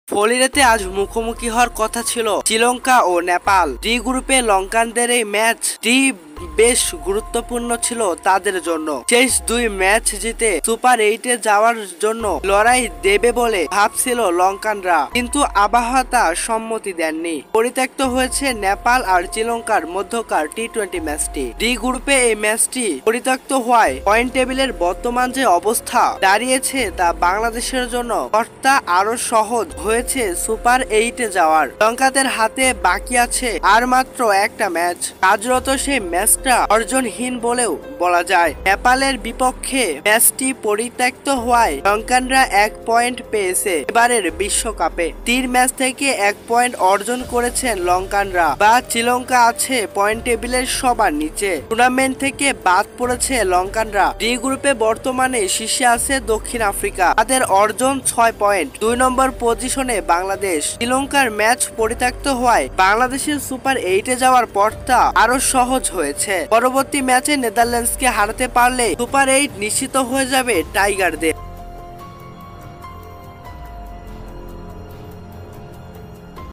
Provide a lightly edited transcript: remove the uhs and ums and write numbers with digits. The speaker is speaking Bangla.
ফলিরেতে আজ মুখোমুখি হওয়ার কথা ছিল শ্রীলঙ্কা ও নেপাল। ডি গ্রুপে লঙ্কানদের এই ম্যাচটি বেশ গুরুত্বপূর্ণ ছিল তাদের জন্য। শেষ দুই ম্যাচ জিতে সুপার 8-এ যাওয়ার জন্য লড়াই দেবে বলে ভাবছিল লঙ্কানরা, কিন্তু আবহাওয়া সম্মতি দেননি। পরিত্যক্ত হয়েছে নেপাল আর শ্রীলঙ্কার মধ্যকার টি-20 ম্যাচটি। ডি গ্রুপে এই ম্যাচটি পরিত্যক্ত হওয়ায় পয়েন্ট টেবিলের বর্তমান যে অবস্থা দাঁড়িয়েছে তা বাংলাদেশের জন্য বার্তা আরো সহজ হয়েছে সুপার 8-এ যাওয়ার। লঙ্কাদের হাতে বাকি আছে আর মাত্র একটা ম্যাচ। কার্যত সেই ম্যাচটা অর্জনহীন বলেও বলা যায়। নেপালের বিপক্ষে ম্যাচটি পরিত্যক্ত হওয়ায় লঙ্কানরা 1 পয়েন্ট পেয়েছে এবারের বিশ্বকাপে। 3 ম্যাচ থেকে 1 পয়েন্ট অর্জন করেছেন লঙ্কানরা, বা শ্রীলঙ্কা আছে পয়েন্ট টেবিলের সবার নিচে। টুর্নামেন্ট থেকে বাদ পড়েছে লঙ্কানরা। ডি গ্রুপে বর্তমানে শীর্ষে আছে দক্ষিণ আফ্রিকা, তাদের অর্জন 6 পয়েন্ট। 2 নম্বর পজিশনে বাংলাদেশ। শ্রীলঙ্কার ম্যাচ পরিত্যক্ত হওয়ায় বাংলাদেশের সুপার 8-এ যাওয়ার পথটা আরো সহজ হয়েছে। পরবর্তী ম্যাচে নেদারল্যান্ডসকে হারাতে পারলে সুপার 8 নিশ্চিত হয়ে যাবে টাইগারদের।